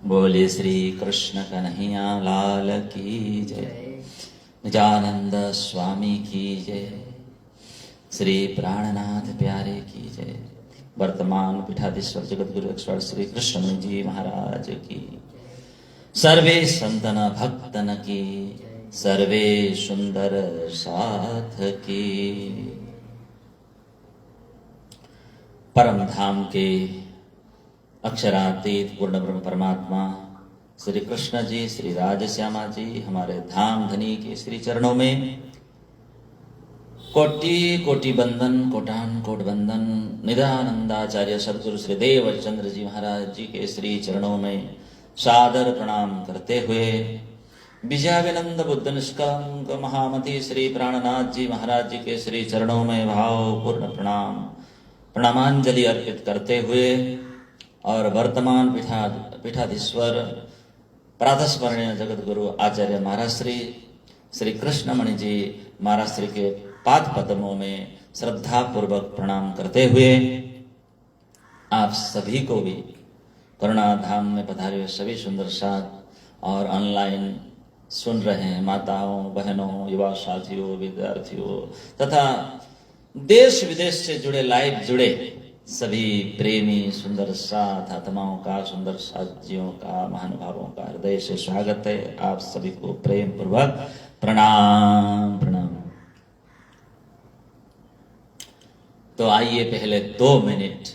बोले श्री कृष्ण कन्हैया लाल की जय। निजानंद स्वामी की जय। श्री प्राणनाथ प्यारे की जय। वर्तमान पीठाधीश्वर जगत गुरु अक्षर श्री कृष्ण जी महाराज की। सर्वे संतन भक्तन की, सर्वे सुंदर साथ की। परम धाम के अक्षरातीत पूर्ण ब्रह्म परमात्मा श्री कृष्ण जी, श्री राजश्यामा जी हमारे धाम धनी के श्री चरणों में कोटि कोटि बंदन, कोटान कोट बंदन। निदानंदाचार्य सदगुरु श्री देवचंद्र जी महाराज जी के श्री चरणों में सादर प्रणाम करते हुए विजयाविनंद बुद्ध निष्कलंक महामति श्री प्राणनाथ जी महाराज जी के श्री चरणों में भावपूर्ण प्रणामांजलि अर्पित करते हुए और वर्तमान पीठाधीश्वर प्रातस्मरणीय जगत गुरु आचार्य महाराज श्री कृष्णमणि जी महाराज श्री के पाद पद्मों में श्रद्धा पूर्वक प्रणाम करते हुए आप सभी को भी करुणा धाम में पधारे हुए सभी सुंदर साथ और ऑनलाइन सुन रहे हैं माताओं, बहनों, युवा साथियों, विद्यार्थियों तथा देश विदेश से जुड़े लाइव जुड़े सभी प्रेमी सुंदर साथ आत्माओं का, सुंदर साथियों का, महानुभावों का हृदय से स्वागत है। आप सभी को प्रेम पूर्वक प्रणाम प्रणाम। तो आइए पहले 2 मिनट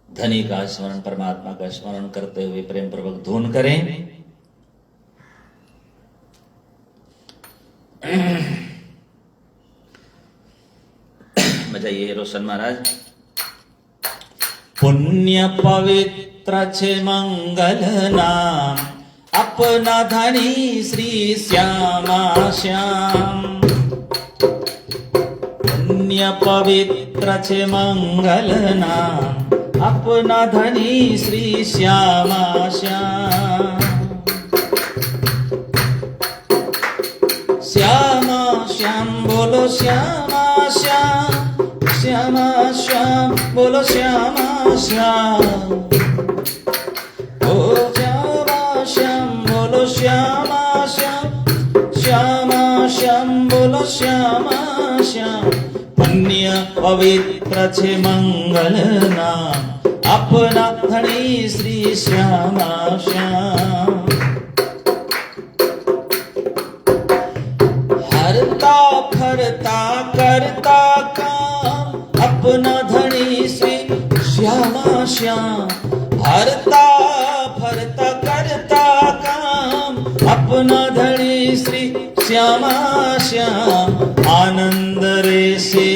धनी का स्मरण, परमात्मा का स्मरण करते हुए प्रेम पूर्वक धून करें। बजाइए रोशन महाराज। पुण्य पवित्र छे मंगल नाम, अपना धनी श्री श्यामा श्याम। पुण्य पवित्र छे मंगल नाम, अपना धनी श्री श्यामा श्याम। श्यामा श्याम बोलो श्यामा श्याम, श्यामा श्याम बोलो श्यामा श्याम। ओ श्यामा श्याम बोलो श्यामा श्याम, श्यामा श्याम बोलो श्यामा श्याम। पुण्य पवित्र छे मंगल नाम, अपना धनी श्री श्यामा श्याम। हरता फरता करता काम, अपना धनी श्री श्यामा श्याम। हरता फरता करता काम, अपना धनी श्री श्यामा श्याम। आनंद रे से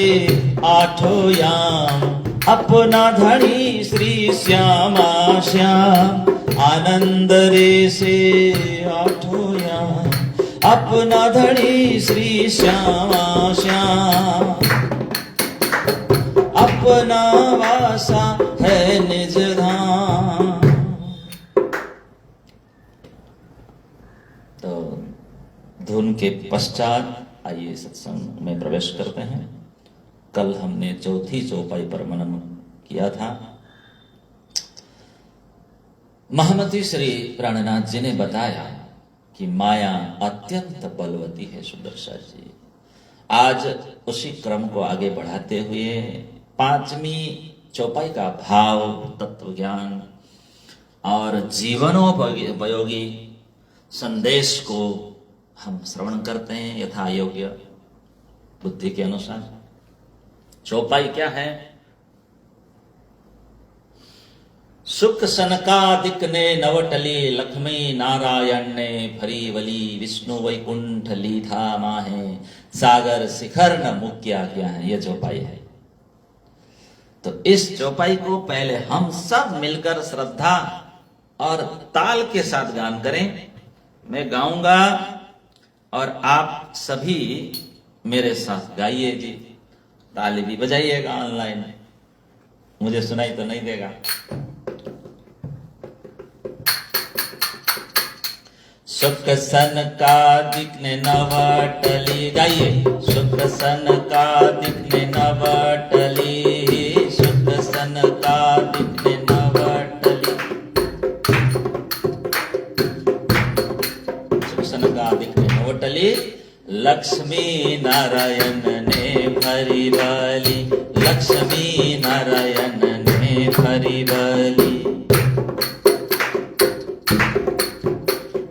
आठों याम, अपना धनी श्री श्यामा श्याम। आनंद रे से आठों याम, अपना धनी श्री श्यामा श्याम। अपना वासा है निज धाम। तो धुन के पश्चात आइए सत्संग में प्रवेश करते हैं। कल हमने चौथी चौपाई पर मनन किया था। महामती श्री प्राणनाथ जी ने बताया कि माया अत्यंत बलवती है। सुदर्शन जी आज उसी क्रम को आगे बढ़ाते हुए 5वीं चौपाई का भाव, तत्व ज्ञान और जीवनोपयोगी संदेश को हम श्रवण करते हैं यथा योग्य बुद्धि के अनुसार। चौपाई क्या है? सुख सनकादिक ने नवटली, लक्ष्मी नारायण ने फरी वली। विष्णु वैकुंठ लीधा माहे, सागर शिखर न मुक्या क्या है। यह चौपाई है। तो इस चौपाई को पहले हम सब मिलकर श्रद्धा और ताल के साथ गान करें। मैं गाऊंगा और आप सभी मेरे साथ गाइए जी। ताली भी बजाइएगा ऑनलाइन, मुझे सुनाई तो नहीं देगा। सुख सन का दिखने नवटली, गाइए। सुख सन का दिखने नवटली, सुख सन का दिखने नवटली। लक्ष्मी नारायण ने भरी बली, लक्ष्मी नारायण ने भरी बली।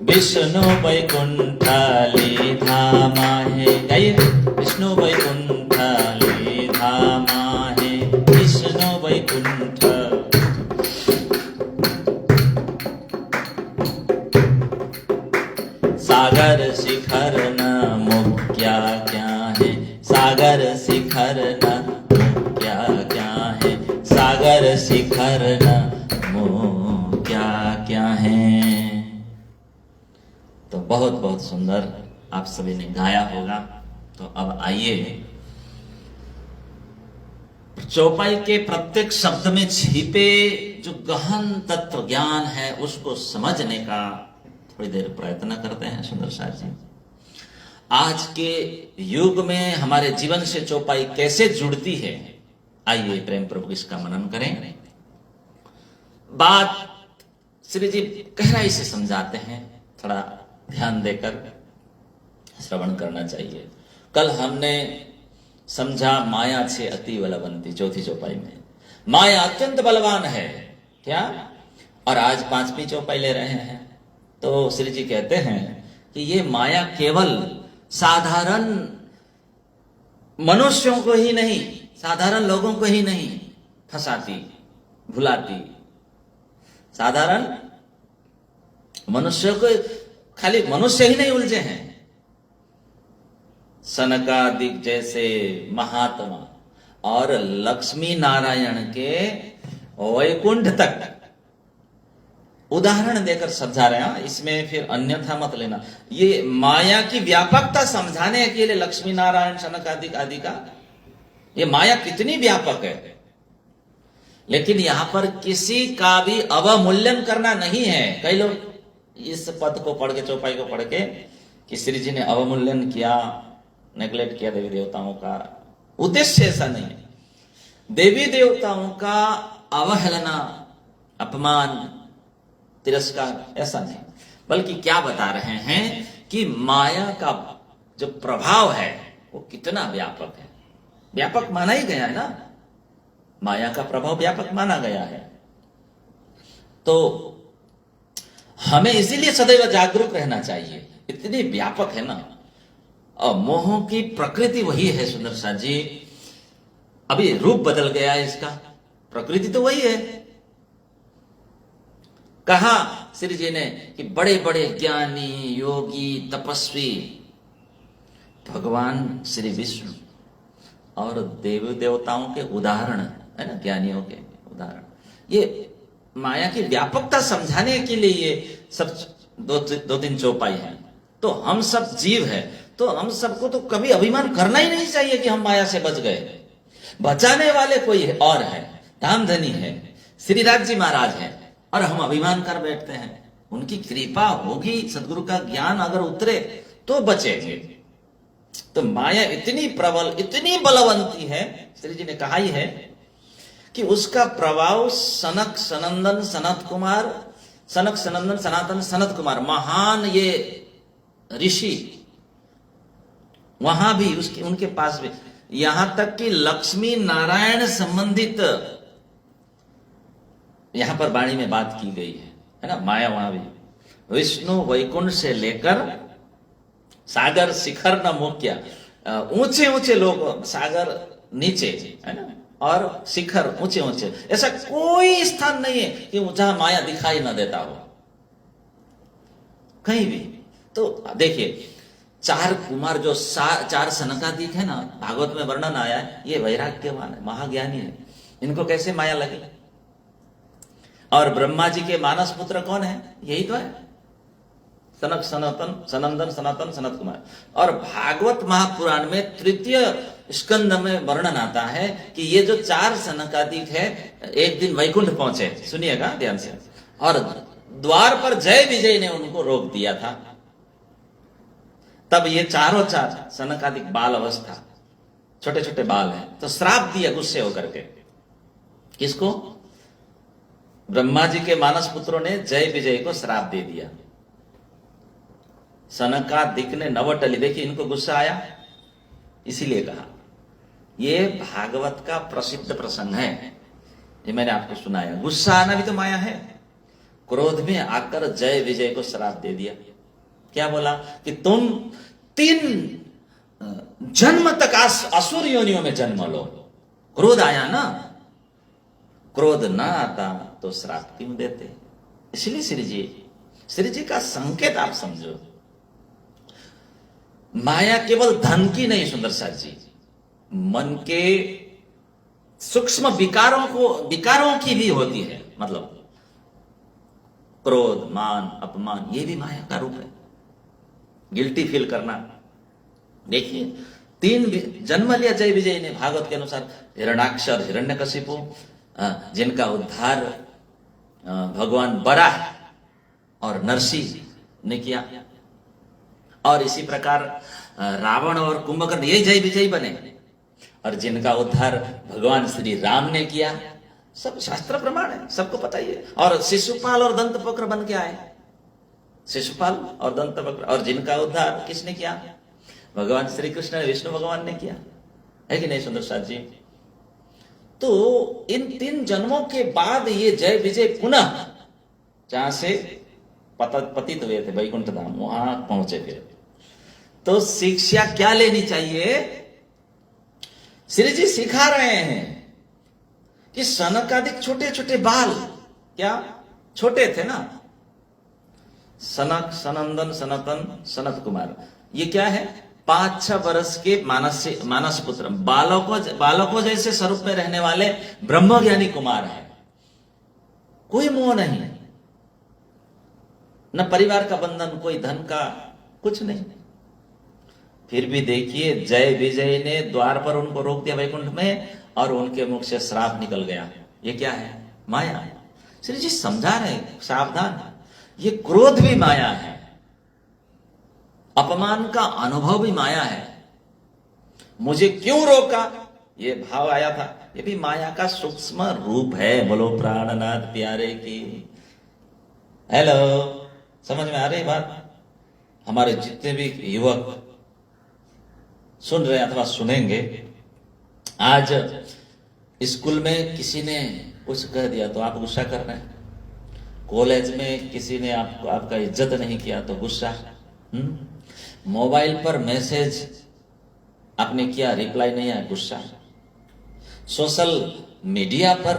विष्णु वैकुंठाली धामा है, गाइए, विष्णु वैकुंठाली धामा है, विष्णु वैकुंठ। सागर शिखर न मुख्या क्या है, सागर शिखर न मुख्या क्या है, सागर शिखर न मुख्या क्या है। तो बहुत बहुत सुंदर आप सभी ने गाया होगा। तो अब आइए चौपाई के प्रत्येक शब्द में छिपे जो गहन तत्व ज्ञान है उसको समझने का थोड़ी देर प्रयत्न करते हैं। सुंदर सार जी, आज के युग में हमारे जीवन से चौपाई कैसे जुड़ती है, आइए प्रेम प्रभु इसका मनन करें। बात श्री जी गहराई से समझाते हैं, थोड़ा ध्यान देकर श्रवण करना चाहिए। कल हमने समझा माया से अति बलवंती, चौथी चौपाई में माया अत्यंत बलवान है क्या, और आज पांचवी चौपाई ले रहे हैं। तो श्री जी कहते हैं कि ये माया केवल साधारण मनुष्यों को ही नहीं, साधारण लोगों को ही नहीं फंसाती भुलाती, साधारण मनुष्यों को, खाली मनुष्य ही नहीं उलझे हैं, सनकादिक जैसे महात्मा और लक्ष्मी नारायण के वैकुंठ तक उदाहरण देकर समझा रहे हैं। इसमें फिर अन्यथा मत लेना। ये माया की व्यापकता समझाने के लिए लक्ष्मी नारायण सनकादिक आदि का, ये माया कितनी व्यापक है, लेकिन यहां पर किसी का भी अवमूल्यन करना नहीं है। कई लोग इस पद को पढ़ के, चौपाई को पढ़ के, कि श्री जी ने अवमूल्यन किया, नेग्लेक्ट किया देवी देवताओं का। उद्देश्य ऐसा नहीं है। देवी देवताओं का अवहेलना, अपमान, तिरस्कार ऐसा नहीं, बल्कि क्या बता रहे हैं कि माया का जो प्रभाव है वो कितना व्यापक है। व्यापक माना ही गया है ना, माया का प्रभाव व्यापक माना गया है। तो हमें इसीलिए सदैव जागरूक रहना चाहिए, इतनी व्यापक है ना। और मोह की प्रकृति वही है सुंदर सा जी, अभी रूप बदल गया है इसका, प्रकृति तो वही है। कहा श्री जी ने कि बड़े बड़े ज्ञानी, योगी, तपस्वी भगवान श्री विष्णु और देवी देवताओं के उदाहरण है ना, ज्ञानियों के उदाहरण। ये माया की व्यापकता समझाने के लिए ये सब दो तीन चौपाई है। तो हम सब जीव है, तो हम सबको तो कभी अभिमान करना ही नहीं चाहिए कि हम माया से बच गए। बचाने वाले कोई और है, धामधनी है, श्रीराज जी महाराज है, और हम अभिमान कर बैठते हैं। उनकी कृपा होगी, सदगुरु का ज्ञान अगर उतरे तो बचेंगे। तो माया इतनी प्रबल, इतनी बलवंती है, श्री जी ने कहा ही है कि उसका प्रभाव सनक सनंदन सनत कुमार, सनक सनंदन सनातन सनत कुमार, महान ये ऋषि, वहां भी उसके उनके पास भी, यहां तक कि लक्ष्मी नारायण संबंधित यहां पर वाणी में बात की गई है ना। माया वहां भी विष्णु वैकुंठ से लेकर सागर शिखर न मुख्य, ऊंचे ऊंचे लोग, सागर नीचे है ना, और शिखर ऊंचे ऊंचे, ऐसा कोई स्थान नहीं है कि जहां माया दिखाई न देता हो कहीं भी। तो देखिए, चार कुमार जो चार सनकादिक है ना, भागवत में वर्णन आया है, ये वैराग्यवान है, महाज्ञानी है, इनको कैसे माया लगे। और ब्रह्मा जी के मानस पुत्र कौन है, यही तो है, सनक सनातन सनंदन सनातन सनत कुमार। और भागवत महापुराण में तृतीय स्कंद में वर्णन आता है कि ये जो चार सनकादिक है एक दिन वैकुंठ पहुंचे, सुनिएगा ध्यान से, और द्वार पर जय विजय ने उनको रोक दिया था। तब ये चारों चार सनकादिक बाल अवस्था, छोटे छोटे बाल हैं, तो श्राप दिया गुस्से होकर के। किसको? ब्रह्मा जी के मानस पुत्रों ने जय विजय को श्राप दे दिया। सनकादिक ने नवटली, देखिए इनको गुस्सा आया, इसीलिए कहा। ये भागवत का प्रसिद्ध प्रसंग है, ये मैंने आपको सुनाया। गुस्सा आना भी तो माया है। क्रोध में आकर जय विजय को श्राप दे दिया। क्या बोला कि तुम 3 जन्म तक असुर योनियों में जन्म लो। क्रोध आया ना, क्रोध ना आता तो श्राप क्यों देते? इसलिए श्री जी का संकेत आप समझो। माया केवल धन की नहीं सुंदर साथ जी, मन के सूक्ष्म विकारों की भी होती है। मतलब क्रोध, मान, अपमान, ये भी माया का रूप है। गिल्टी फील करना। देखिए 3 जन्म लिया जय विजय ने, भागवत के अनुसार हिरण्याक्ष और हिरण्यकशिपु, जिनका उद्धार भगवान बराह और नरसिंह ने किया। और इसी प्रकार रावण और कुंभकर्ण ये जय विजय बने, और जिनका उद्धार भगवान श्री राम ने किया। सब शास्त्र प्रमाण है, सबको पता ही है। और शिशुपाल और दंतवक्र बन के आए, शिशुपाल और दंतवक्र, और जिनका उद्धार किसने किया? भगवान श्री कृष्ण ने, विष्णु भगवान ने किया, है कि नहीं सुंदर साथ जी? तो इन 3 जन्मों के बाद ये जय विजय पुनः जहां से पतित हुए थे वैकुंठ धाम, वहां पहुंचे थे। तो शिक्षा क्या लेनी चाहिए? श्री जी सिखा रहे हैं कि सनकादिक छोटे छोटे बाल, क्या छोटे थे ना, सनक, सनंदन, सनातन, सनत कुमार, ये क्या है? 5-6 वर्ष के मानस पुत्र, बालकों जैसे स्वरूप में रहने वाले ब्रह्मज्ञानी कुमार है। कोई मोह नहीं, न परिवार का बंधन, कोई धन का कुछ नहीं। फिर भी देखिए जय विजय ने द्वार पर उनको रोक दिया वैकुंठ में, और उनके मुख से श्राप निकल गया। ये क्या है? माया। श्री जी समझा रहे, सावधान, ये क्रोध भी माया है, अपमान का अनुभव भी माया है। मुझे क्यों रोका, ये भाव आया था, ये भी माया का सूक्ष्म रूप है। बोलो प्राणनाथ प्यारे की। हेलो, समझ में आ रही बात? हमारे जितने भी युवक सुन रहे अथवा सुनेंगे, आज स्कूल में किसी ने कुछ कह दिया तो आप गुस्सा कर रहे हैं, कॉलेज में किसी ने आपका इज्जत नहीं किया तो गुस्सा, मोबाइल पर मैसेज आपने किया, रिप्लाई नहीं आया, गुस्सा, सोशल मीडिया पर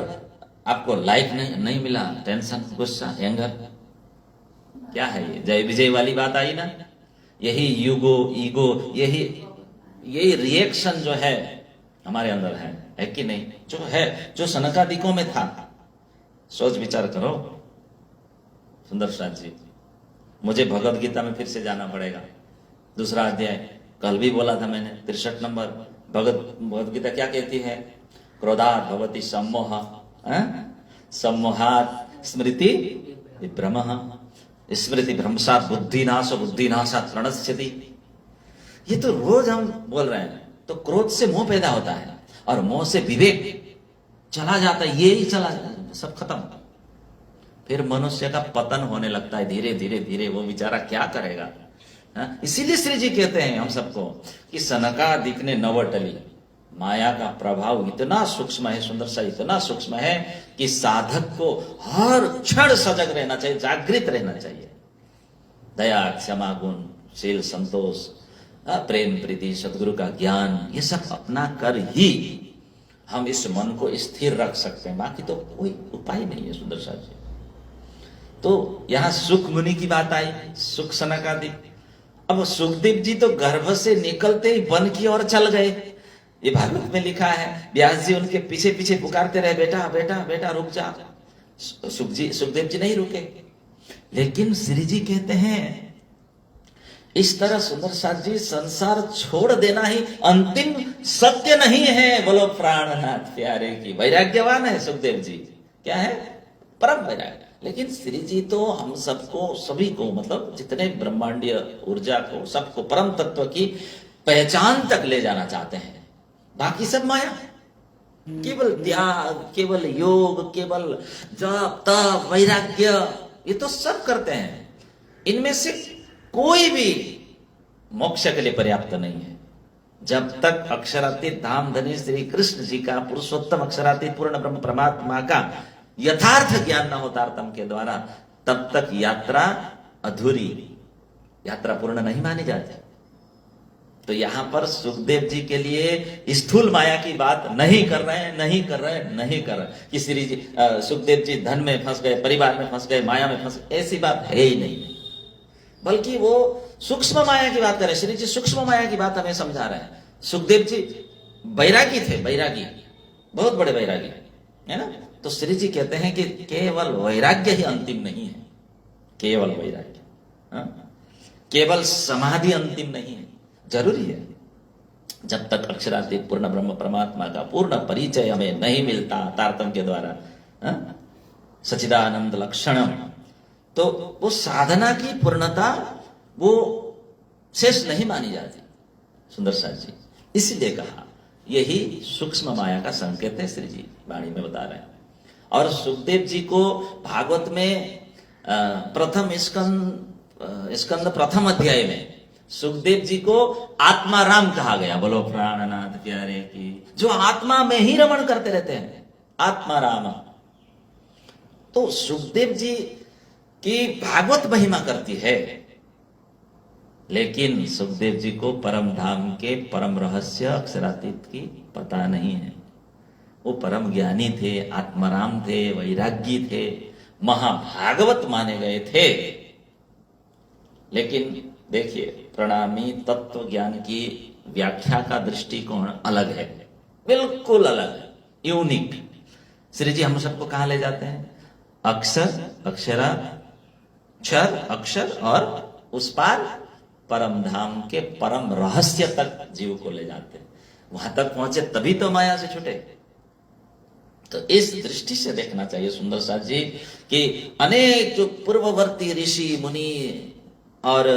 आपको लाइक नहीं मिला, टेंशन, गुस्सा, एंगर। क्या है ये? जय विजय वाली बात आई ना। यही ईगो, यही रिएक्शन जो है हमारे अंदर है कि नहीं? जो है, जो सनकादिकों में था। सोच विचार करो सुंदर साथ जी। मुझे भगवद गीता में फिर से जाना पड़ेगा, 2 अध्याय, कल भी बोला था मैंने, 63 नंबर। भगवद गीता क्या कहती है? क्रोधात् भवति सम्मोह, सम्मोहात् स्मृति विभ्रमः, स्मृति भ्रंशात् बुद्धिनाश, बुद्धिनाशात् प्रणश्यति। ये तो रोज हम बोल रहे हैं। तो क्रोध से मोह पैदा होता है, और मोह से विवेक चला जाता है, ये ही चला, सब खत्म। फिर मनुष्य का पतन होने लगता है धीरे धीरे धीरे। वो बेचारा क्या करेगा? इसीलिए श्री जी कहते हैं हम सबको कि सनकादिक ने नवटली, माया का प्रभाव इतना सूक्ष्म है, सुंदर सा इतना सूक्ष्म है कि साधक को हर क्षण सजग रहना चाहिए, जागृत रहना चाहिए। दया, क्षमा गुण, शील, संतोष, प्रेम, प्रीति, सदगुरु का ज्ञान, ये सब अपना कर ही हम इस मन को स्थिर रख सकते हैं। बाकी तो कोई उपाय नहीं है सुंदर साहब जी। तो यहां सुख मुनि की बात आई, सुख सनकादिक। अब सुखदेव जी तो गर्भ से निकलते ही वन की ओर चल गए। ये भागवत में लिखा है, व्यास जी उनके पीछे पीछे पुकारते रहे, बेटा बेटा बेटा रुक जा। सुखदेव जी नहीं रुके। लेकिन श्री जी कहते हैं इस तरह सुंदर साथ जी संसार छोड़ देना ही अंतिम सत्य नहीं है। बोलो प्राणनाथ प्यारे की। वैराग्यवान है सुखदेव जी, क्या है? परम वैराग्य। लेकिन श्री जी तो हम सबको, सभी को, मतलब जितने ब्रह्मांडीय ऊर्जा को, सबको परम तत्व की पहचान तक ले जाना चाहते हैं। बाकी सब माया, केवल त्याग, केवल योग, केवल जप तप वैराग्य, ये तो सब करते हैं। इनमें से कोई भी मोक्ष के लिए पर्याप्त नहीं है। जब तक अक्षरातीत धाम धनी श्री कृष्ण जी का पुरुषोत्तम अक्षरातीत पूर्ण ब्रह्म परमात्मा का यथार्थ ज्ञान न हो तारतम के द्वारा, तब तक यात्रा अधूरी, यात्रा पूर्ण नहीं मानी जाती। तो यहां पर सुखदेव जी के लिए स्थूल माया की बात नहीं कर रहे कि श्री जी सुखदेव जी धन में फंस गए, परिवार में फंस गए, माया में फंस गए, ऐसी बात है ही नहीं। बल्कि वो सूक्ष्म माया की बात कर रहे हैं। श्री जी सूक्ष्म माया की बात हमें समझा रहे हैं। सुखदेव जी बैरागी थे, बैरागी, बहुत बड़े बैरागी है ना। तो श्री जी कहते हैं कि केवल वैराग्य ही अंतिम नहीं है, केवल वैराग्य, केवल समाधि अंतिम नहीं है, जरूरी है। जब तक अक्षरातीत पूर्ण ब्रह्म परमात्मा का पूर्ण परिचय हमें नहीं मिलता तारतम्य के द्वारा, सच्चिदानंद लक्षणम, तो वो साधना की पूर्णता वो शेष नहीं मानी जाती। सुंदर साथ जी इसीलिए कहा यही सूक्ष्म माया का संकेत है, श्री जी वाणी में बता रहे हैं। और सुखदेव जी को भागवत में प्रथम स्कंद प्रथम अध्याय में सुखदेव जी को आत्माराम कहा गया। बोलो प्राणनाथ प्यारे की, जो आत्मा में ही रमण करते रहते हैं, आत्माराम। तो सुखदेव जी की भागवत महिमा करती है, लेकिन सुखदेव जी को परम धाम के परम रहस्य अक्षरातीत की पता नहीं है। वो परम ज्ञानी थे, आत्माराम थे, वैरागी थे, महाभागवत माने गए थे। लेकिन देखिए प्रणामी तत्व ज्ञान की व्याख्या का दृष्टिकोण अलग है, बिल्कुल अलग है, यूनिक। श्री जी हम सबको कहां ले जाते हैं? अक्षर, अक्षरा, क्षर, अक्षर और उस पार परम धाम के परम रहस्य तक जीव को ले जाते हैं। वहां तक पहुंचे तभी तो माया से छूटे। तो इस दृष्टि से देखना चाहिए सुंदर साथ जी कि अनेक जो पूर्ववर्ती ऋषि मुनि और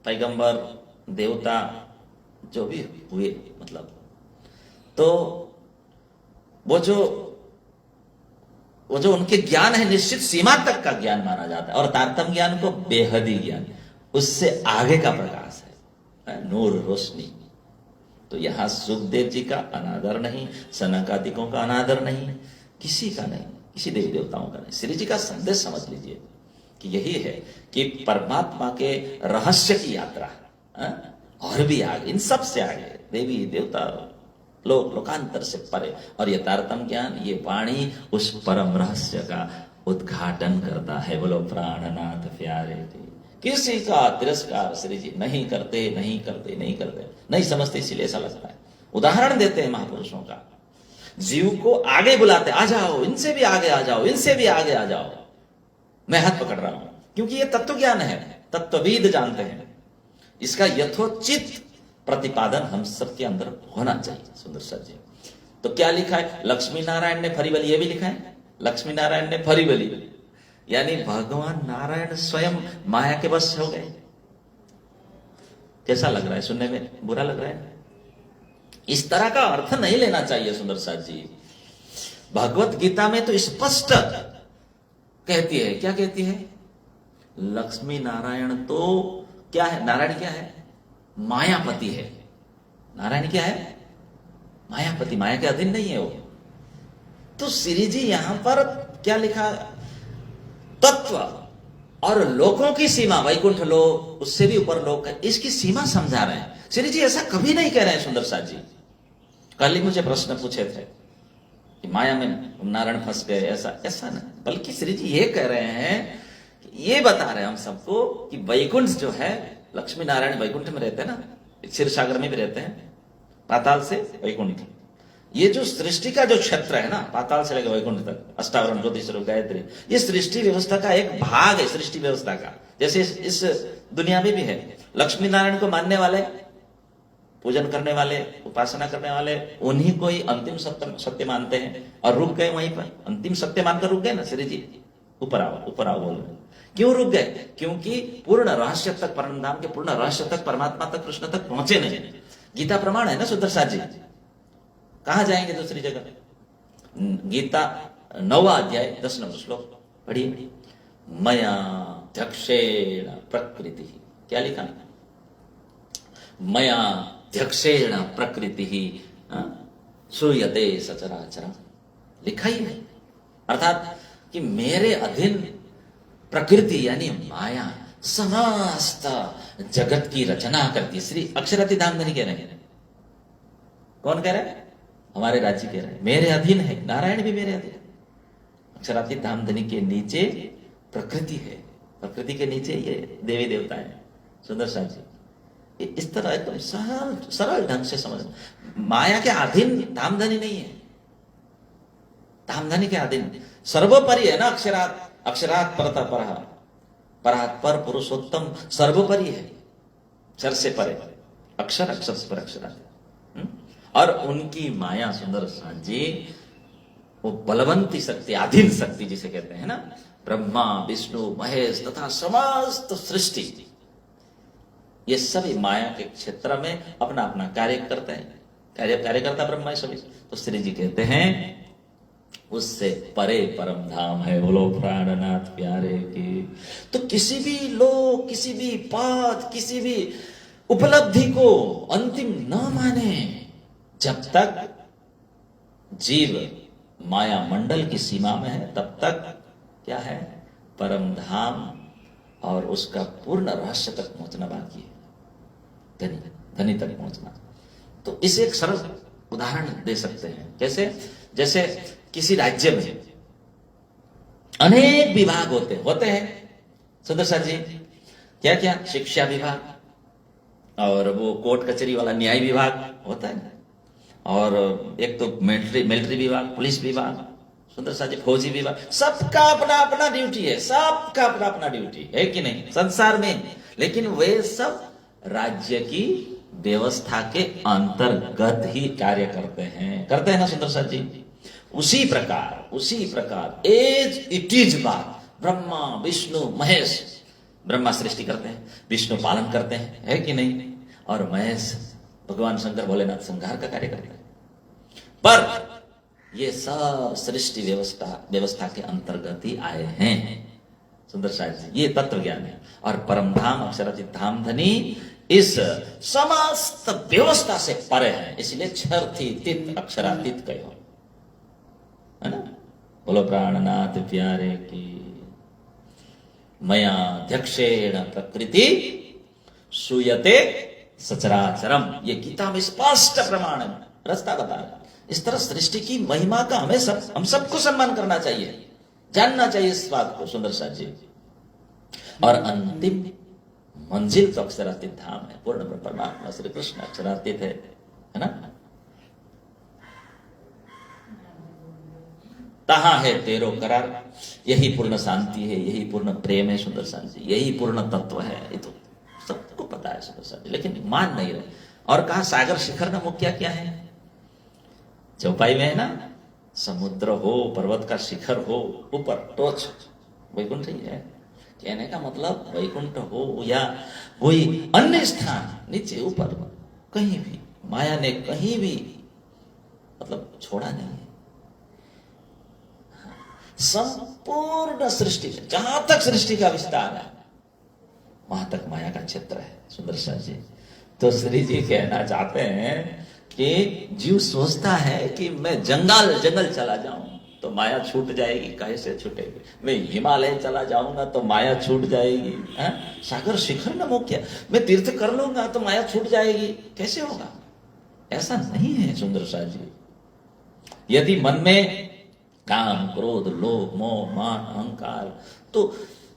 पैगंबर देवता जो भी हुए, मतलब तो वो जो उनके ज्ञान है निश्चित सीमा तक का ज्ञान माना जाता है, और तारतम्य ज्ञान को बेहदी ज्ञान, उससे आगे का प्रकाश है, नूर, रोशनी। तो यहां सुखदेव जी का अनादर नहीं, सनकादिकों का अनादर नहीं, किसी का नहीं, किसी देवी देवताओं का नहीं। श्री जी का संदेश समझ लीजिए कि यही है कि परमात्मा के रहस्य की यात्रा, और भी आगे, इन सब से आगे, देवी देवता लोकांतर से परे। और ये तारतम्य ज्ञान, ये वाणी उस परम रहस्य का उद्घाटन करता है। बोलो प्राणनाथ प्यारे जी। किसी का तिरस्कार श्री जी नहीं करते, नहीं समझते, इसीलिए ऐसा लगता है। उदाहरण देते हैं महापुरुषों का, जीव को आगे बुलाते, आ जाओ, इनसे भी आगे आ जाओ, इनसे भी आगे आ जाओ, मैं हाथ पकड़ रहा हूं। क्योंकि ये तत्व ज्ञान है, तत्वविद जानते हैं। इसका यथोचित प्रतिपादन हम सबके अंदर होना चाहिए। सुंदर सर जी तो क्या लिखा है? लक्ष्मी नारायण ने फरी बली, ये भी लिखा है, लक्ष्मी नारायण ने फरी बली, यानी भगवान नारायण स्वयं माया के वश हो गए। कैसा लग रहा है सुनने में? बुरा लग रहा है? इस तरह का अर्थ नहीं लेना चाहिए सुंदर साथ जी। भगवत गीता में तो स्पष्ट कहती है, क्या कहती है? लक्ष्मी नारायण तो क्या है? नारायण क्या है? मायापति है। नारायण क्या है? मायापति, माया के अधीन नहीं है वो। तो श्री जी यहां पर क्या लिखा? तत्व और लोकों की सीमा, वैकुंठ लोक, उससे भी ऊपर लोक है, इसकी सीमा समझा रहे हैं। श्री जी ऐसा कभी नहीं कह रहे हैं सुंदर साथ जी। कल ही मुझे प्रश्न पूछे थे कि माया में नारायण फंस गए, ऐसा नहीं, बल्कि श्री जी ये कह रहे हैं, ये बता रहे हैं हम सबको कि वैकुंठ जो है, लक्ष्मी नारायण वैकुंठ में रहते हैं ना, क्षीर सागर में भी रहते हैं, पाताल से वैकुंठ। ये जो सृष्टि का जो क्षेत्र है ना, पाताल से लेकर वैकुंठ तक, अष्टावरण, ज्योतिष स्वरूप, गायत्री, ये सृष्टि व्यवस्था का एक भाग है, सृष्टि व्यवस्था का। जैसे इस दुनिया में भी है। लक्ष्मी नारायण को मानने वाले, पूजन करने वाले, उपासना करने वाले, उन्हीं को ही अंतिम सत्य मानते हैं, और रुक गए वहीं पर। अंतिम सत्य मानकर रुक गए ना श्री जी, ऊपर आओ बोल रहे। क्यों रुक गए? क्योंकि पूर्ण रहस्य तक, परम धाम के पूर्ण रहस्य तक, परमात्मा तक, कृष्ण तक पहुंचे नहीं। गीता प्रमाण है ना सुंदर साथ जी। कहां जाएंगे दूसरी जगह? गीता 9वां अध्याय 10 नंबर श्लोक पढ़िए। मया ध्यक्षेण प्रकृति, क्या लिखा? मया ध्यक्षेण प्रकृति ही श्रूयते सचराचरम, लिखा ही है। अर्थात कि मेरे अधीन प्रकृति यानी माया समस्त जगत की रचना करती। श्री अक्षराती धामधनी कह रहे हैं। कौन कह रहे हैं? हमारे राज्य कह रहे हैं, मेरे अधीन है। नारायण भी मेरे अधीन। अक्षराती धामधनी के नीचे प्रकृति है, प्रकृति के नीचे ये देवी देवता है। सुंदर साहब जी इस तरह एकदम सरल ढंग से समझ। माया के अधीन धामधनी नहीं है, धामधनी के अधीन सर्वोपरि है ना। अक्षरात परतः परः, परात पर पुरुषोत्तम सर्वोपरि है, अक्षर से परे, अक्षर अक्षर से पर अक्षरात। और उनकी माया सुंदर साथ जी वो बलवंती शक्ति, अधीन शक्ति जिसे कहते हैं ना, ब्रह्मा विष्णु महेश तथा समस्त सृष्टि, ये सभी माया के क्षेत्र में अपना अपना कार्य करते हैं। कार्य करता ब्रह्मा सभी। तो श्री जी कहते हैं उससे परे परम धाम है। बोलो प्राणनाथ प्यारे की। तो किसी भी लोग, किसी भी पद, किसी भी उपलब्धि को अंतिम न माने जब तक जीव माया मंडल की सीमा में है, तब तक क्या है? परम धाम और उसका पूर्ण रहस्य तक पहुंचना बाकी है, धनी तक पहुंचना। तो इसे एक सरल उदाहरण दे सकते हैं। जैसे किसी राज्य में अनेक विभाग होते हैं सुंदर सर जी। क्या क्या? शिक्षा विभाग, और वो कोर्ट कचहरी वाला न्याय विभाग होता है, और एक तो मिलिट्री विभाग, पुलिस विभाग, सुंदर सा जी फौजी विभाग। सबका अपना अपना ड्यूटी है, सबका अपना अपना ड्यूटी है कि नहीं संसार में। लेकिन वे सब राज्य की व्यवस्था के अंतर्गत ही कार्य करते हैं ना सुंदर सा जी। उसी प्रकार एज इट इज बात ब्रह्मा विष्णु महेश। ब्रह्मा सृष्टि करते हैं, विष्णु पालन करते हैं, है कि नहीं, और महेश भगवान शंकर भोलेनाथ संहार का कार्य करते हैं। पर ये सब सृष्टि व्यवस्था के अंतर्गत ही आए हैं सुंदर साहिब जी। ये तत्व ज्ञान है। और परम धाम अक्षरातीत धाम धनी इस समस्त व्यवस्था से परे है, इसलिए क्षर थी तित अक्षरातीत कहो, है ना। बोलो प्राणनाथ प्यारे की। मया ध्यक्षेण प्रकृति सूयते सचराचरम, ये गीता में स्पष्ट प्रमाण है, रास्ता बता रहा। इस तरह सृष्टि की महिमा का हम सबको सम्मान करना चाहिए, जानना चाहिए इस बात को सुंदर साथ जी। और अंतिम मंजिल तो अक्षरातीत धाम है, पूर्ण परमात्मा श्री कृष्ण अक्षरातीत है ना। तहां है तेरो करार, यही पूर्ण शांति है, यही पूर्ण प्रेम है सुंदर साथ जी, यही पूर्ण तत्व है। ये तो सबको पता है सुंदर साथ जी, लेकिन मान नहीं रहे। और कहा सागर शिखर का मुख्य क्या है? चौपाई में है ना, समुद्र हो, पर्वत का शिखर हो, ऊपर टोच वैकुंठ ही है। कहने का मतलब वैकुंठ हो या कोई अन्य स्थान, नीचे ऊपर कहीं भी माया ने कहीं भी मतलब छोड़ा नहीं है। संपूर्ण सृष्टि में जहां तक सृष्टि का विस्तार है वहां तक माया का क्षेत्र है सुंदर सा जी। तो श्री जी कहना चाहते हैं कि जीव सोचता है कि मैं जंगल चला जाऊं तो माया छूट जाएगी, कैसे छूटेगी? मैं हिमालय चला जाऊंगा तो माया छूट जाएगी, सागर शिखर न मुख्य, मैं तीर्थ कर लूंगा तो माया छूट जाएगी, कैसे होगा? ऐसा नहीं है सुंदर सा जी। यदि मन में काम क्रोध लोभ मोह मान अहंकार तो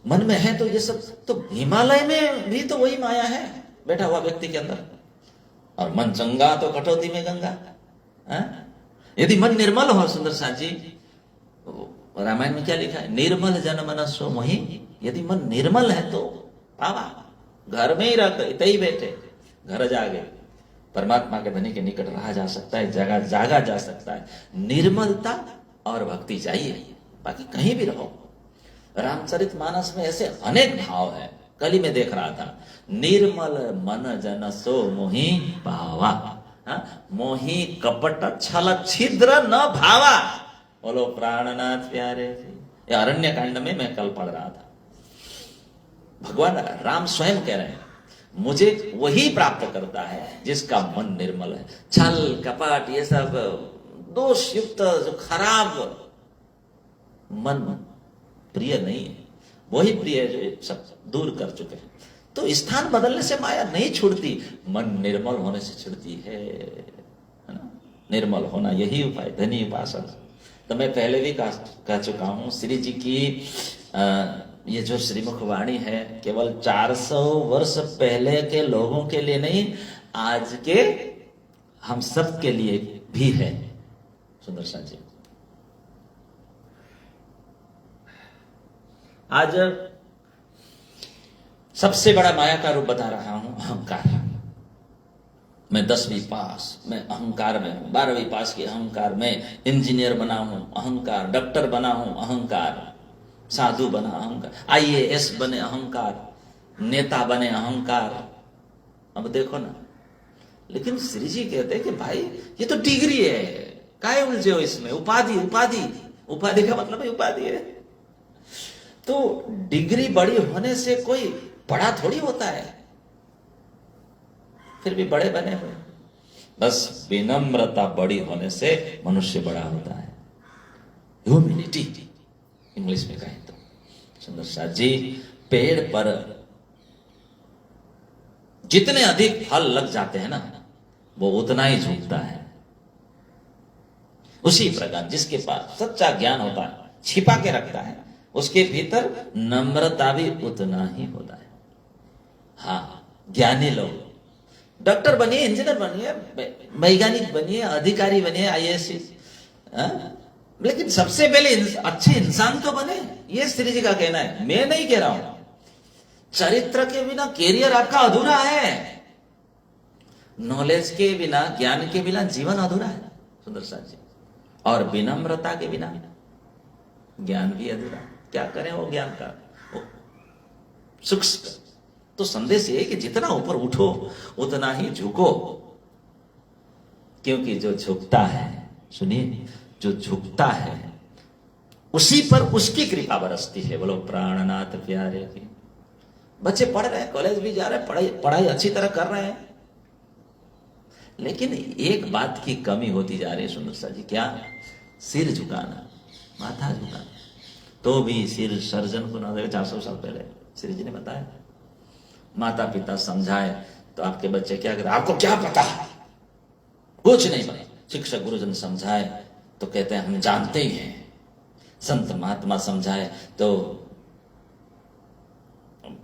मन में है, तो ये सब तो हिमालय में भी तो वही माया है बैठा हुआ व्यक्ति के अंदर। और मन चंगा तो कटौती में गंगा। यदि मन निर्मल हो सुंदर साथ जी, रामायण में क्या लिखा है? निर्मल जन मनसो मोहि। यदि मन निर्मल है तो पावा, घर में ही रहते ही बैठे, घर जागे परमात्मा के धनी के निकट रहा जा सकता है, जागा जा सकता है। निर्मलता और भक्ति चाहिए, बाकी कहीं भी रहो। रामचरित मानस में ऐसे अनेक भाव है। कल ही मैं देख रहा था, निर्मल मन जन सो मोहि भावा, मोहि कपट छल छिद्र न भावा। बोलो प्राणनाथ प्यारे। ये अरण्य कांड में मैं कल पढ़ रहा था। भगवान राम स्वयं कह रहे हैं मुझे वही प्राप्त करता है जिसका मन निर्मल है। छल कपट ये सब दोष युक्त जो खराब मन प्रिय नहीं है, वही प्रिय है जो ये सब दूर कर चुके हैं। तो स्थान बदलने से माया नहीं छूटती, मन निर्मल होने से छूटती है ना। निर्मल होना यही उपाय, धनी उपासक। तो मैं पहले भी कह चुका हूं, श्री जी की ये जो श्रीमुख वाणी है केवल 400 वर्ष पहले के लोगों के लिए नहीं, आज के हम सब के लिए भी है। सुंदर जी, आज सबसे बड़ा माया का रूप बता रहा हूं, अहंकार। मैं 10वीं पास, मैं अहंकार में हूं। 12वीं पास की अहंकार में इंजीनियर बना हूं, अहंकार। डॉक्टर बना हूं, अहंकार। साधु बना, अहंकार। IAS बने, अहंकार। नेता बने, अहंकार। अब देखो ना, लेकिन श्री जी कहते हैं कि भाई ये तो डिग्री है, काहे उलझे हो इसमें। उपाधि उपाधि उपाधि का मतलब है उपाधि है। तो डिग्री बड़ी होने से कोई बड़ा थोड़ी होता है, फिर भी बड़े बने हुए। बस विनम्रता बड़ी होने से मनुष्य बड़ा होता है। ह्यूमिलिटी इंग्लिश में कहें तो। सुंदर शाह जी, पेड़ पर जितने अधिक फल लग जाते हैं ना, वो उतना ही झुकता है। उसी प्रकार जिसके पास सच्चा ज्ञान होता है, छिपा के रखता है, उसके भीतर नम्रता भी उतना ही होता है। हाँ, ज्ञानी लोग डॉक्टर बनिए, इंजीनियर बनिए, वैज्ञानिक बनिए, अधिकारी बनिए, IAS, लेकिन सबसे पहले अच्छे इंसान तो बने। ये श्री जी का कहना है, मैं नहीं कह रहा हूं। चरित्र के बिना कैरियर आपका अधूरा है। नॉलेज के बिना, ज्ञान के बिना जीवन अधूरा है। सुंदर साथ जी, और विनम्रता के बिना ज्ञान भी अधूरा। क्या करें वो ज्ञान का सूक्ष्म। तो संदेश ये है कि जितना ऊपर उठो उतना ही झुको, क्योंकि जो झुकता है, सुनिए, जो झुकता है उसी पर उसकी कृपा बरसती है। बोलो प्राणनाथ प्यारे की। बच्चे पढ़ रहे हैं, कॉलेज भी जा रहे हैं, पढ़ाई अच्छी तरह कर रहे हैं, लेकिन एक बात की कमी होती जा रही है सुंदर सा जी। क्या? सिर झुकाना, माथा झुकाना। तो भी सिर सर्जन को ना देगा। 400 साल पहले श्री जी ने बताया। माता पिता समझाए तो आपके बच्चे क्या करें? आपको क्या पता, कुछ नहीं पता। शिक्षक गुरुजन समझाए तो कहते हैं हम जानते ही हैं। संत महात्मा समझाए तो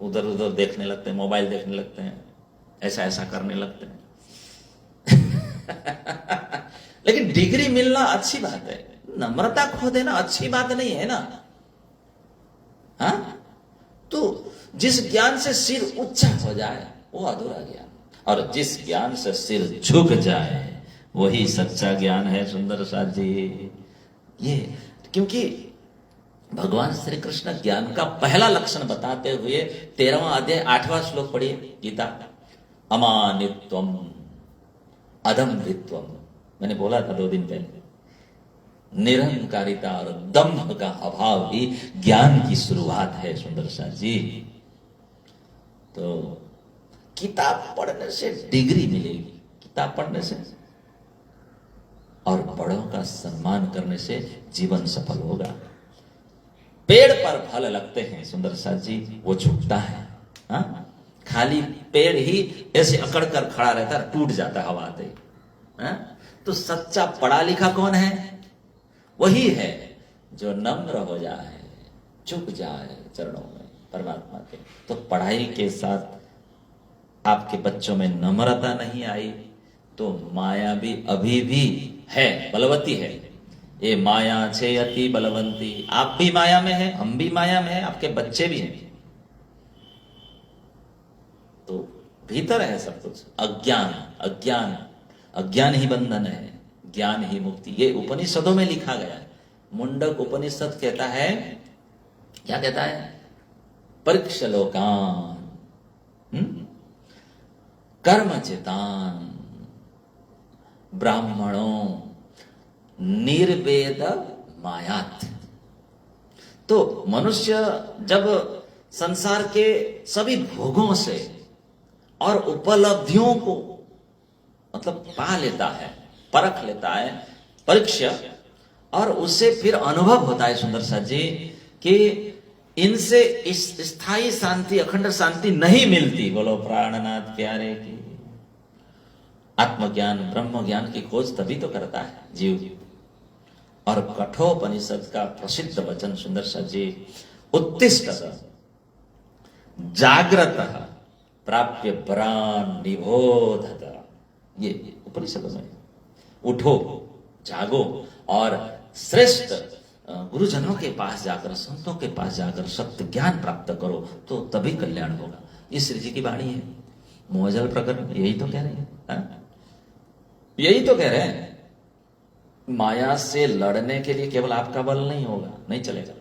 उधर उधर देखने लगते हैं, मोबाइल देखने लगते हैं, ऐसा ऐसा करने लगते हैं। लेकिन डिग्री मिलना अच्छी बात है, नम्रता खो देना अच्छी बात नहीं है ना। हाँ, तो जिस ज्ञान से सिर ऊंचा हो जाए वो अधूरा ज्ञान, और जिस ज्ञान से सिर झुक जाए वही सच्चा ज्ञान है। सुंदर साथ जी, ये क्योंकि भगवान श्री कृष्ण ज्ञान का पहला लक्षण बताते हुए 13वां अध्याय 8वां श्लोक पढ़िए गीता। अमानित्वम अदम्भित्वम, मैंने बोला था 2 दिन पहले। निरंकारिता और दंभ का अभाव ही ज्ञान की शुरुआत है। सुंदर साथ जी, तो किताब पढ़ने से डिग्री मिलेगी, किताब पढ़ने से, और बड़ों का सम्मान करने से जीवन सफल होगा। पेड़ पर फल लगते हैं सुंदर साथ जी, वो झुकता है। हाँ? खाली पेड़ ही ऐसे अकड़ कर खड़ा रहता है, टूट जाता है हवा आते ही। हाँ? तो सच्चा पढ़ा लिखा कौन है? वही है जो नम्र हो जाए, झुक जाए चरणों में परमात्मा के। तो पढ़ाई के साथ आपके बच्चों में नम्रता नहीं आई तो माया भी अभी भी है, बलवती है। ये माया छे अति बलवंती। आप भी माया में हैं, हम भी माया में हैं, आपके बच्चे भी हैं। तो भीतर है सब कुछ। अज्ञान अज्ञान अज्ञान ही बंधन है, ज्ञान ही मुक्ति। ये उपनिषदों में लिखा गया है। मुंडक उपनिषद कहता है, क्या कहता है? परीक्ष लोकान कर्मचितान ब्राह्मणों निर्वेद मायात। तो मनुष्य जब संसार के सभी भोगों से और उपलब्धियों को मतलब पा लेता है, परख लेता है, परीक्षा, और उससे फिर अनुभव होता है सुंदर साथ जी कि इनसे इस स्थायी शांति, अखंड शांति नहीं मिलती। बोलो प्राणनाथ प्यारे की। आत्मज्ञान, ब्रह्म ज्ञान की खोज तभी तो करता है जीव। और कठोपनिषद का प्रसिद्ध वचन सुंदर साथ जी, उत्तिष्ठ जागृत प्राप्य परान निबोधत। ये उपनिषद में उठो, जागो और श्रेष्ठ गुरुजनों के पास जाकर, संतों के पास जाकर सत्य ज्ञान प्राप्त करो तो तभी कल्याण होगा। ये श्री जी की वाणी है। मोहजल प्रकरण यही तो कह रहे हैं, यही तो कह रहे हैं। माया से लड़ने के लिए केवल आपका बल नहीं होगा, नहीं चलेगा।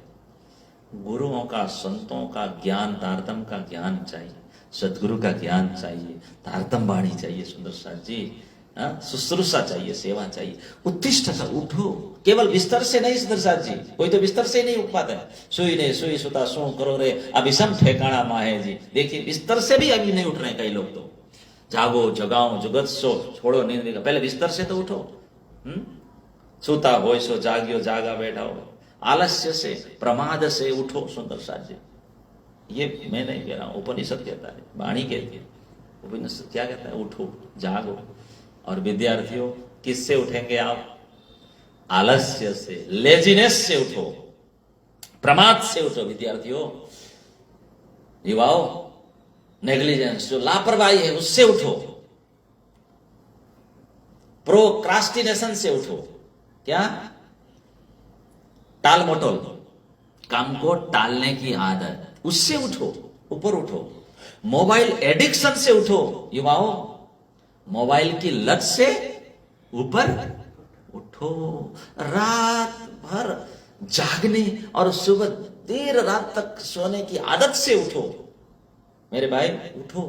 गुरुओं का, संतों का ज्ञान, तारतम का ज्ञान चाहिए, सदगुरु का ज्ञान चाहिए, तारतम वाणी चाहिए सुंदर साथ जी, शुश्रूषा चाहिए, सेवा चाहिए। उत्तिष्ठ था, उठो। केवल बिस्तर से नहीं सुंदर साथ जी, कोई तो बिस्तर से नहीं उठ पाता है। सोई ने सोई सुता सो करो रे अभिसम ठेकाना माहे जी। देखिए बिस्तर से भी अभी नहीं उठ रहे कई लोग तो। जागो, जगाओ, जुगत सो, छोड़ो नींद का, पहले बिस्तर से तो उठो। सोता हो सो जागियो, जागा बैठा हो। आलस्य से, प्रमाद से उठो सुंदर साथ जी। ये मैं नहीं कह रहा हूं, उपनिषद कहता है, वाणी कहती है। उपनिषद क्या कहता है? उठो, जागो। और विद्यार्थियों, किससे उठेंगे आप? आलस्य से, लेजीनेस से उठो, प्रमाद से उठो विद्यार्थियों। युवाओं, नेग्लिजेंस, जो लापरवाही है उससे उठो। प्रोक्रास्टिनेशन से उठो। क्या? टाल मटोल, काम को टालने की आदत, उससे उठो, ऊपर उठो। मोबाइल एडिक्शन से उठो युवाओं, मोबाइल की लत से ऊपर उठो। रात भर जागने और सुबह देर रात तक सोने की आदत से उठो मेरे भाई, उठो।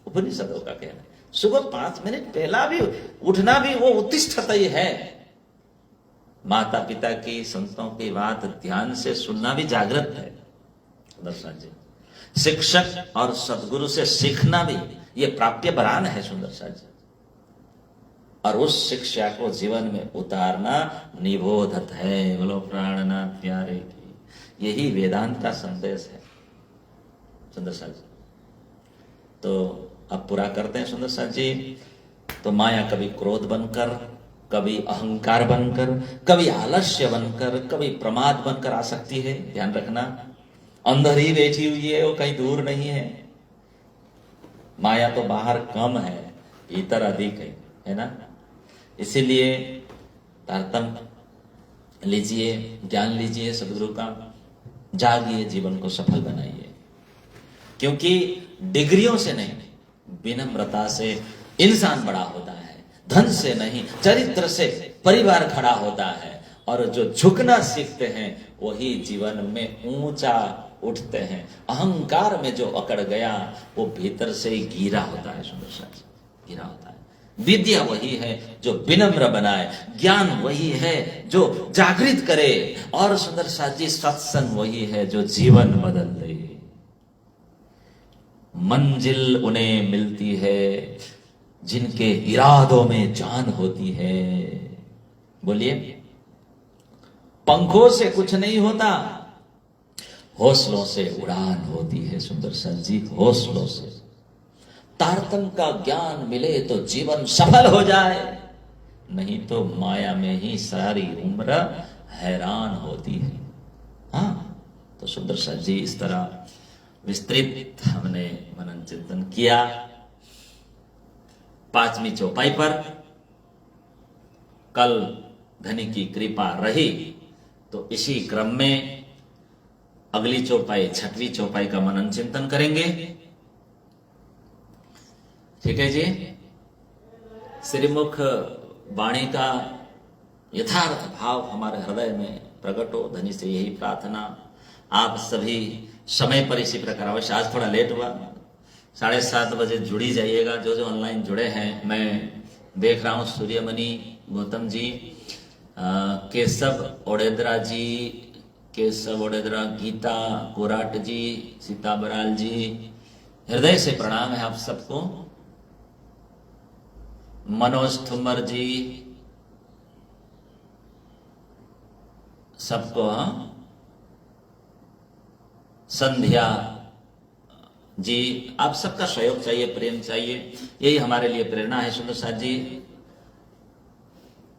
उपनिषदों का कहना है सुबह 5 मिनट पहला भी उठना भी वो उत्तिष्ठता ही है। माता पिता की, संतों की बात ध्यान से सुनना भी जागृत है दर्शन जी। शिक्षक और सदगुरु से सीखना भी ये प्राप्य वरान है सुंदर साथ जी। और उस शिक्षा को जीवन में उतारना निबोधत है। बोलो प्राणनाथ प्यारे की। यही वेदांत का संदेश है सुंदर साथ जी। तो अब पूरा करते हैं सुंदर साथ जी। तो माया कभी क्रोध बनकर, कभी अहंकार बनकर, कभी आलस्य बनकर, कभी प्रमाद बनकर आ सकती है। ध्यान रखना, अंदर ही बैठी हुई है, वो कहीं दूर नहीं है। माया तो बाहर कम है, भीतर अधिक है ना। इसीलिए तारतम लीजिए, ज्ञान लीजिए सदगुरु का, जागिए, जीवन को सफल बनाइए। क्योंकि डिग्रियों से नहीं, विनम्रता से इंसान बड़ा होता है। धन से नहीं, चरित्र से परिवार खड़ा होता है। और जो झुकना सीखते हैं वही जीवन में ऊंचा उठते हैं। अहंकार में जो अकड़ गया वो भीतर से ही गिरा होता है सुंदर साथ जी, गिरा होता है। विद्या वही है जो विनम्र बनाए, ज्ञान वही है जो जागृत करे, और सुंदर साथ जी सत्संग वही है जो जीवन बदल दे। मंजिल उन्हें मिलती है जिनके इरादों में जान होती है। बोलिए, पंखों से कुछ नहीं होता, हौसलों से उड़ान होती है सुंदर साथ जी, हौसलों से। तारतम का ज्ञान मिले तो जीवन सफल हो जाए, नहीं तो माया में ही सारी उम्र हैरान होती है। हाँ, तो सुंदर साथ जी इस तरह विस्तृत हमने मनन चिंतन किया 5वीं चौपाई पर। कल धनी की कृपा रही तो इसी क्रम में अगली चौपाई, 6वीं चौपाई का मनन चिंतन करेंगे। ठीक है जी। श्रीमुख वाणी का यथार्थ भाव हमारे हृदय में प्रकट हो, धनी से यही प्रार्थना। आप सभी समय पर इसी प्रकार अवश्य, आज थोड़ा लेट हुआ, 7:30 बजे जुड़ी जाइएगा। जो ऑनलाइन जुड़े हैं, मैं देख रहा हूँ सूर्यमणि गौतम जी, केशव ओडेदरा जी, केशव ओडेदरा, गीता कोराट जी, सीता बराल जी, हृदय से प्रणाम है आप सबको। मनोज थुम्मर जी सबको, संध्या जी, आप सबका सहयोग चाहिए, प्रेम चाहिए, यही हमारे लिए प्रेरणा है सुंदर साथ जी।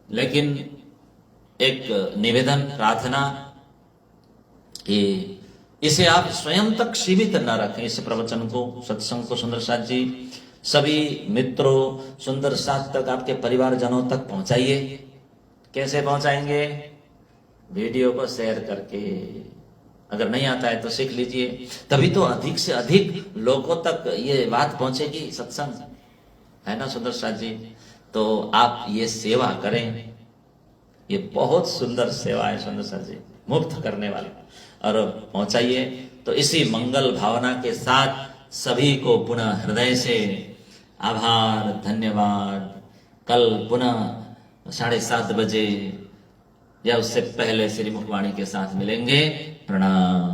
लेकिन एक निवेदन, प्रार्थना कि इसे आप स्वयं तक सीमित न रखें, इस प्रवचन को, सत्संग को सुंदर साथ जी सभी मित्रों, सुंदर साथ तक, आपके परिवारजनों तक पहुंचाइए। कैसे पहुंचाएंगे? वीडियो को शेयर करके। अगर नहीं आता है तो सीख लीजिए, तभी तो अधिक से अधिक लोगों तक ये बात पहुंचेगी, सत्संग, है ना सुंदर साथ जी। तो आप ये सेवा करें, ये बहुत सुंदर सेवा है सुंदर साथ जी, मुफ्त करने वाली, और पहुंचाइए। तो इसी मंगल भावना के साथ सभी को पुनः हृदय से आभार, धन्यवाद। कल पुनः 7:30 बजे या उससे पहले श्री मुखवाणी के साथ मिलेंगे। प्रणाम।